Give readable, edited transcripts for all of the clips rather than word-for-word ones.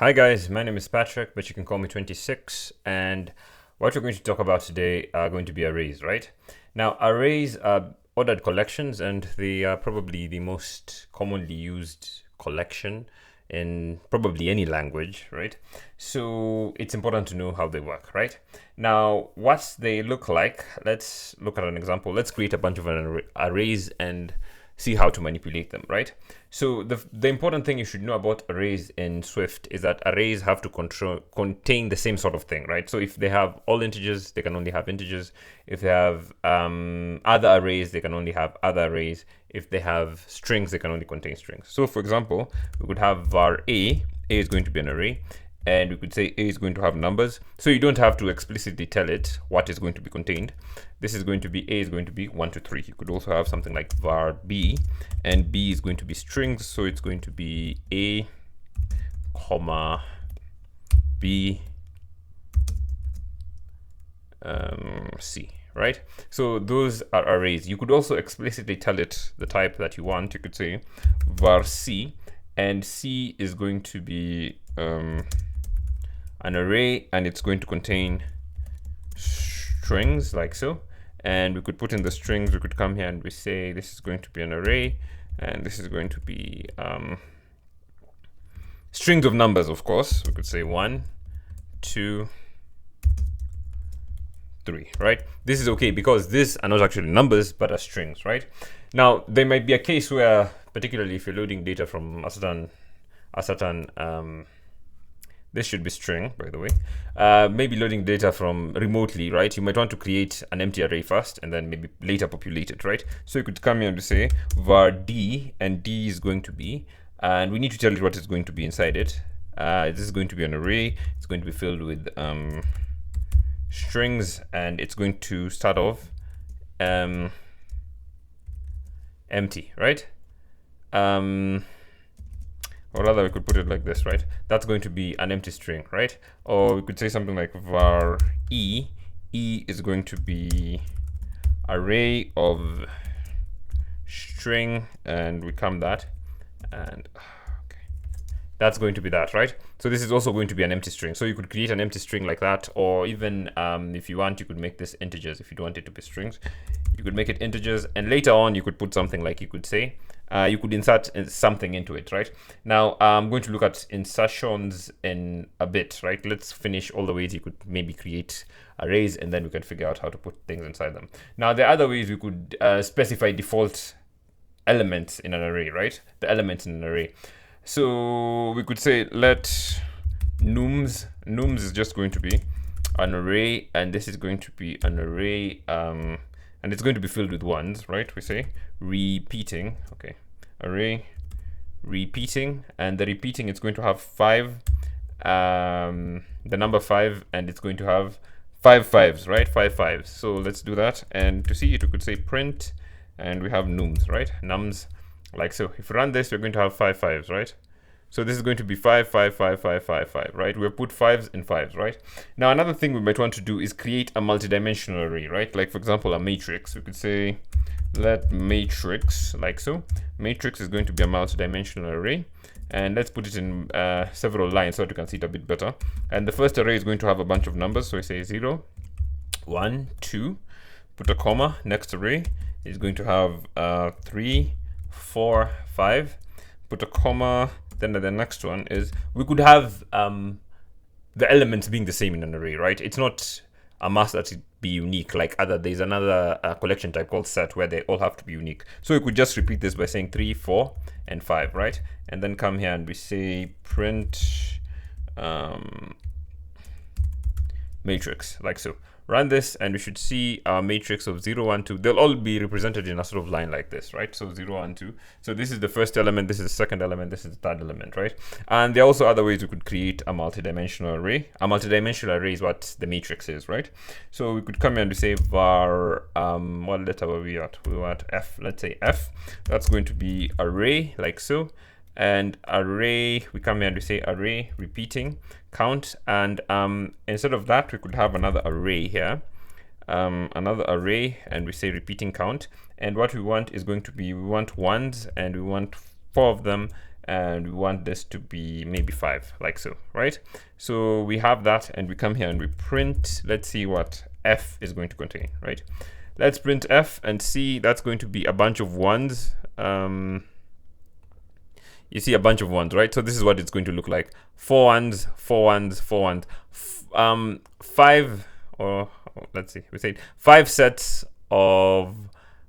Hi guys, my name is Patrick, but you can call me 26. And what we're going to talk about today are going to be arrays, right? Now, arrays are ordered collections, and they are probably the most commonly used collection in probably any language, right? So it's important to know how they work, right? Now, what they look like, let's look at an example. Let's create a bunch of arrays and see how to manipulate them, right? So the important thing you should know about arrays in Swift is that arrays have to contain the same sort of thing, right? So if they have all integers, they can only have integers. If they have other arrays, they can only have other arrays. If they have strings, they can only contain strings. So for example, we could have var a is going to be an array, and we could say a is going to have numbers. So you don't have to explicitly tell it what is going to be contained. This is going to be, a is going to be 1 to 3. You could also have something like var b, and b is going to be strings. So it's going to be a, comma, b, c, right? So those are arrays. You could also explicitly tell it the type that you want. You could say var c, and c is going to be an array, and it's going to contain strings like so. And we could put in the strings. We could come here and we say this is going to be an array, and this is going to be strings of numbers, of course. We could say 1, 2, 3, right? This is okay because these are not actually numbers but are strings, right? Now there might be a case where, particularly if you're loading data from a certain this should be string, by the way. Maybe loading data from remotely, right? You might want to create an empty array first and then maybe later populate it, right? So you could come here and say var d, and d is going to be, and we need to tell it what is going to be inside it. This is going to be an array. It's going to be filled with strings, and it's going to start off empty, right? Or rather, we could put it like this, right? That's going to be an empty string, right? Or we could say something like var e. E is going to be array of string, and we come that, and okay, that's going to be that, right? So this is also going to be an empty string. So you could create an empty string like that, or even if you want, you could make this integers. If you don't want it to be strings, you could make it integers, and later on you could put something like, you could say, you could insert something into it, right? Now I'm going to look at insertions in a bit, right? Let's finish all the ways you could maybe create arrays, and then we can figure out how to put things inside them. Now there are other ways we could specify default elements in an array, right? The elements in an array. So we could say let nums is just going to be an array, and this is going to be an array, and it's going to be filled with ones, right? We say repeating, okay, array repeating, and the repeating, it's going to have 5, the number 5, and it's going to have 5 5s, right? 5 5s. So let's do that, and to see it, we could say print, and we have nums, right? Nums, like so. If we run this, we're going to have 5 5s, right? So this is going to be 5 5 5 5 5 5, right? We've put 5s in 5s, right? Now another thing we might want to do is create a multidimensional array, right? Like for example, a matrix. We could say let matrix, like so. Matrix is going to be a multidimensional array, and let's put it in several lines so that you can see it a bit better. And the first array is going to have a bunch of numbers. So we say 0, 1, 2, put a comma. Next array is going to have 3, 4, 5, put a comma. Then the next one is, we could have the elements being the same in an array, right? It's not a must that it be unique. Like there's another collection type called set where they all have to be unique. So we could just repeat this by saying 3, 4, and 5, right? And then come here and we say print matrix, like so. Run this, and we should see our matrix of 0, 1, 2. They'll all be represented in a sort of line like this, right? So 0, 1, 2. So this is the first element, this is the second element, this is the third element, right? And there are also other ways we could create a multidimensional array. A multidimensional array is what the matrix is, right? So we could come here and we say var, what letter were we at? We were at F. Let's say F. That's going to be array, like so. And array, we come here and we say array repeating count, and instead of that we could have another array here, and we say repeating count, and what we want is going to be, we want ones, and we want 4 of them, and we want this to be maybe 5, like so, right? So we have that, and we come here and we print. Let's see what f is going to contain, right? Let's print f and see. That's going to be a bunch of ones. You see a bunch of ones, right? So this is what it's going to look like: 4 ones, 4 ones, 4 ones, 5, or let's see, we said 5 sets of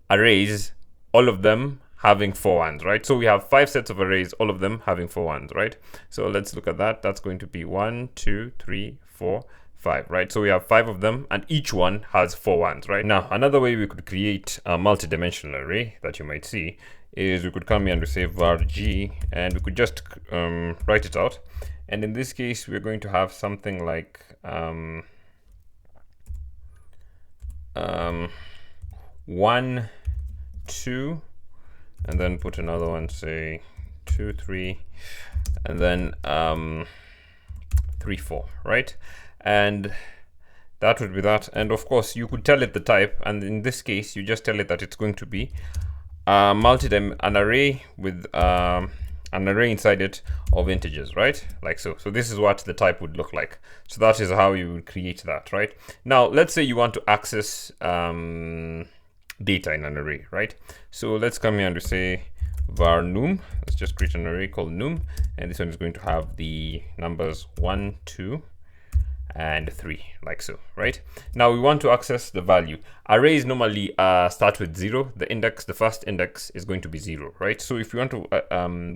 arrays, all of them having 4 ones, right? So we have 5 sets of arrays, all of them having 4 ones, right? So let's look at that. That's going to be 1, 2, 3, 4, 5, right? So we have 5 of them, and each one has 4 ones, right? Now, another way we could create a multi-dimensional array that you might see is we could come here and we say var g, and we could just write it out. And in this case, we're going to have something like 1, 2, and then put another one, say 2, 3, and then 3, 4, right? And that would be that. And of course, you could tell it the type, and in this case, you just tell it that it's going to be an array with an array inside it of integers, right? Like so. So this is what the type would look like. So that is how you would create that, right? Now, let's say you want to access data in an array, right? So let's come here and we say var num. Let's just create an array called num, and this one is going to have the numbers 1, 2, and 3, like so, right? Now we want to access the value. Arrays normally start with 0. The first index is going to be 0, right? So if you want to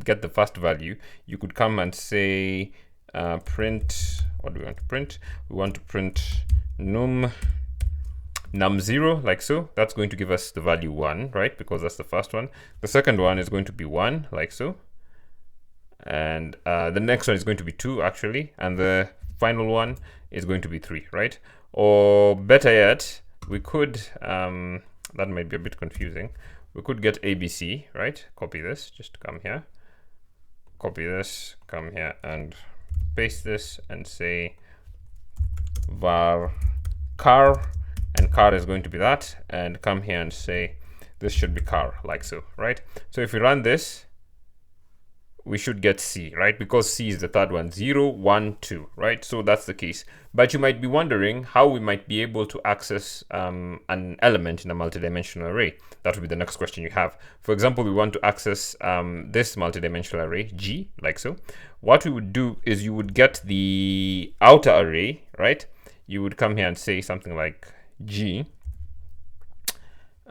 get the first value, you could come and say print. What do we want to print? We want to print num0, like so. That's going to give us the value 1, right? Because that's the first one. The second one is going to be 1, like so. And the next one is going to be 2, actually, and the final one is going to be 3, right? Or better yet, we could that might be a bit confusing. We could get ABC, right? Copy this, just come here, copy this, come here and paste this, and say var car, and car is going to be that, and come here and say this should be car, like so, right? So if we run this, we should get C, right? Because C is the third one, 0, 1, 2, right? So that's the case. But you might be wondering how we might be able to access an element in a multidimensional array. That would be the next question you have. For example, we want to access this multidimensional array, G, like so. What we would do is you would get the outer array, right? You would come here and say something like G.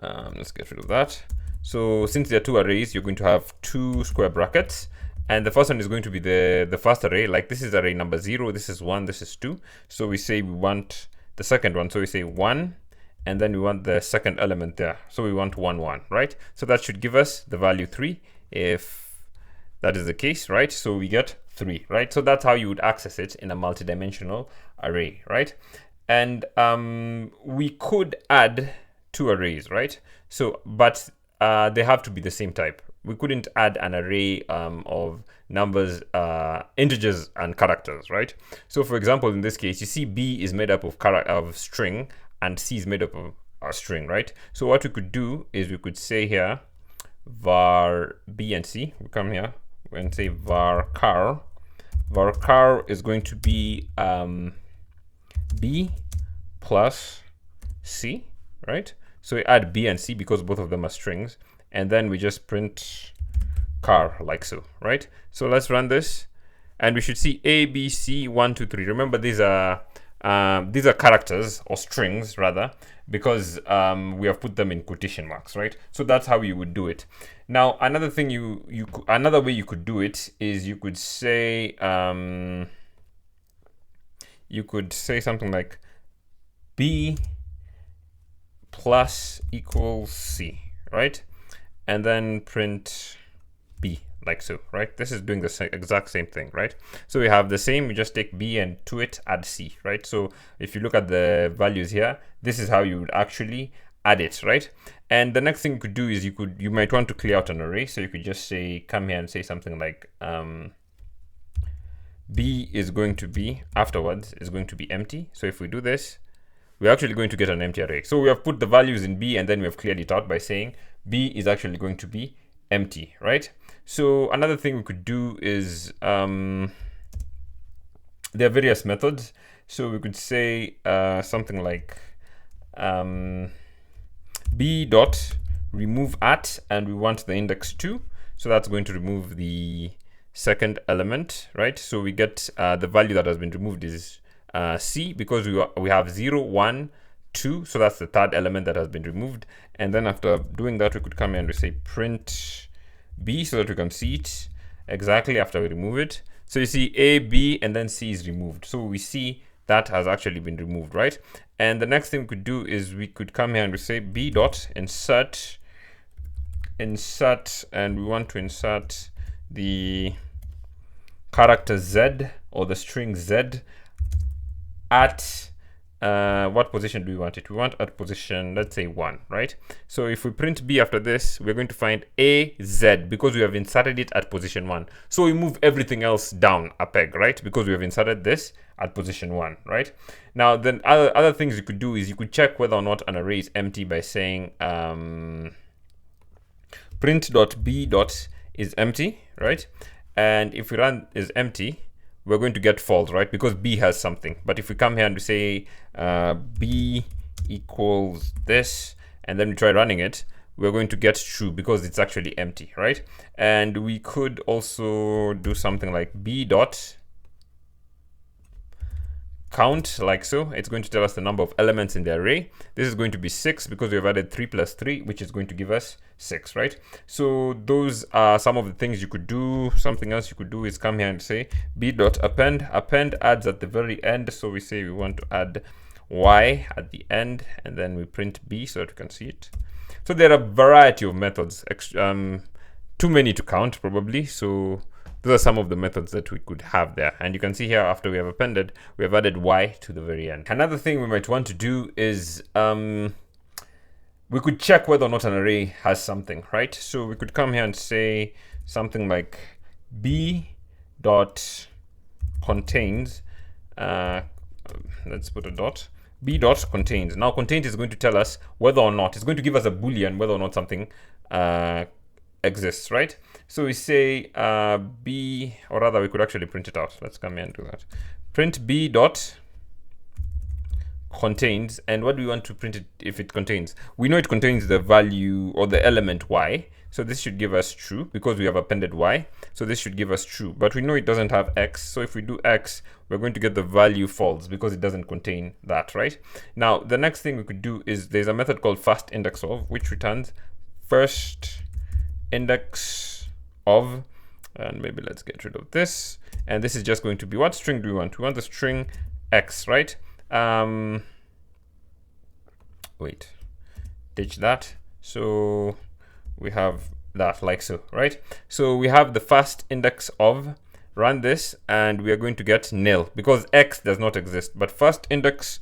Let's get rid of that. So since there are 2 arrays, you're going to have 2 square brackets. And the first one is going to be the first array. Like this is array number 0, this is 1, this is 2. So we say we want the second one. So we say 1, and then we want the second element there. So we want 1, 1, right? So that should give us the value 3 if that is the case, right? So we get 3, right? So that's how you would access it in a multidimensional array, right? And we could add 2 arrays, right? So, but they have to be the same type. We couldn't add an array of numbers, integers and characters, right? So for example, in this case, you see B is made up of string and C is made up of a string, right? So what we could do is we could say here var B and C. We come here and say var car. Var car is going to be B plus C, right? So we add B and C because both of them are strings. And then we just print car, like so, right? So let's run this, and we should see A, B, C, 1, 2, 3. Remember, these are characters, or strings rather, because we have put them in quotation marks, right? So that's how you would do it. Now, another thing another way you could do it is you could say something like B plus equals C, right? And then print B, like so, right? This is doing the exact same thing, right? So we have the same, we just take B and to it add C, right? So if you look at the values here, this is how you would actually add it, right? And the next thing you could do is you might want to clear out an array. So you could just say, come here and say something like B is going to be, afterwards, is going to be empty. So if we do this, we're actually going to get an empty array. So we have put the values in B and then we have cleared it out by saying B is actually going to be empty, right? So another thing we could do is there are various methods. So we could say something like b dot remove at, and we want the index 2. So that's going to remove the second element, right? So we get the value that has been removed is c, because we have 0, 1, 2. So that's the third element that has been removed. And then after doing that, we could come here and we say print b so that we can see it exactly after we remove it. So you see a, b, and then c is removed. So we see that has actually been removed, right? And the next thing we could do is we could come here and we say b dot insert, and we want to insert the character z or the string z at what position do we want it? We want at position, let's say 1, right? So if we print b after this, we're going to find a z because we have inserted it at position 1. So we move everything else down a peg, right? Because we have inserted this at position 1, right? Now, then other things you could do is you could check whether or not an array is empty by saying print.b is empty, right? And if we run is empty, we're going to get false, right? Because b has something. But if we come here and we say b equals this, and then we try running it, we're going to get true because it's actually empty, right? And we could also do something like b dot count, like so. It's going to tell us the number of elements in the array. This is going to be 6 because we have added 3 plus 3, which is going to give us 6, right? So those are some of the things you could do. Something else you could do is come here and say b.append. Append adds at the very end. So we say we want to add y at the end, and then we print b so that we can see it. So there are a variety of methods, too many to count probably. So those are some of the methods that we could have there. And you can see here, after we have appended, we have added y to the very end. Another thing we might want to do is we could check whether or not an array has something, right? So we could come here and say something like b dot contains, let's put a dot, b dot contains. Now contains is going to tell us whether or not, it's going to give us a boolean whether or not something exists, right? So we say b, or rather we could actually print it out. Let's come here and do that. Print b dot contains, and what do we want to print it if it contains? We know it contains the value or the element y, so this should give us true because we have appended y, so this should give us true. But we know it doesn't have x, so if we do x, we're going to get the value false because it doesn't contain that, right? Now the next thing we could do is there's a method called first index of, which returns first index of, and maybe let's get rid of this, and this is just going to be, what string do we want? We want the string x, right? Wait, ditch that. So we have that like so, right? So we have the first index of, run this, and we are going to get nil because x does not exist, but first index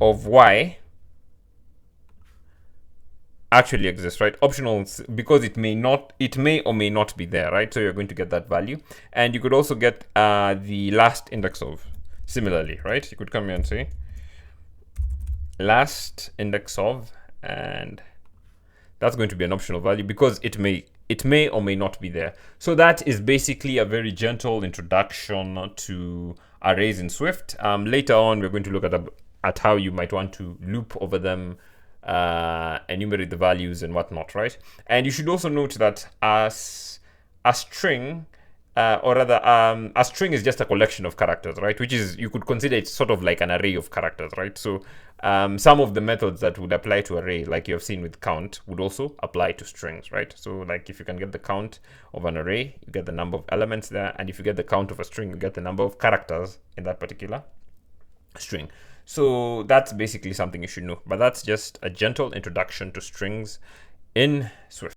of y actually exists, right? Optional because it may or may not be there, right? So you're going to get that value, and you could also get the last index of similarly, right? You could come here and say last index of, and that's going to be an optional value because it may or may not be there. So that is basically a very gentle introduction to arrays in Swift. Later on, we're going to look at how you might want to loop over them, enumerate the values and whatnot, right? And you should also note that as a string, or rather, a string is just a collection of characters, right? Which is, you could consider it sort of like an array of characters, right? So some of the methods that would apply to array, like you have seen with count, would also apply to strings, right? So like if you can get the count of an array, you get the number of elements there. And if you get the count of a string, you get the number of characters in that particular string. So that's basically something you should know. But that's just a gentle introduction to strings in Swift.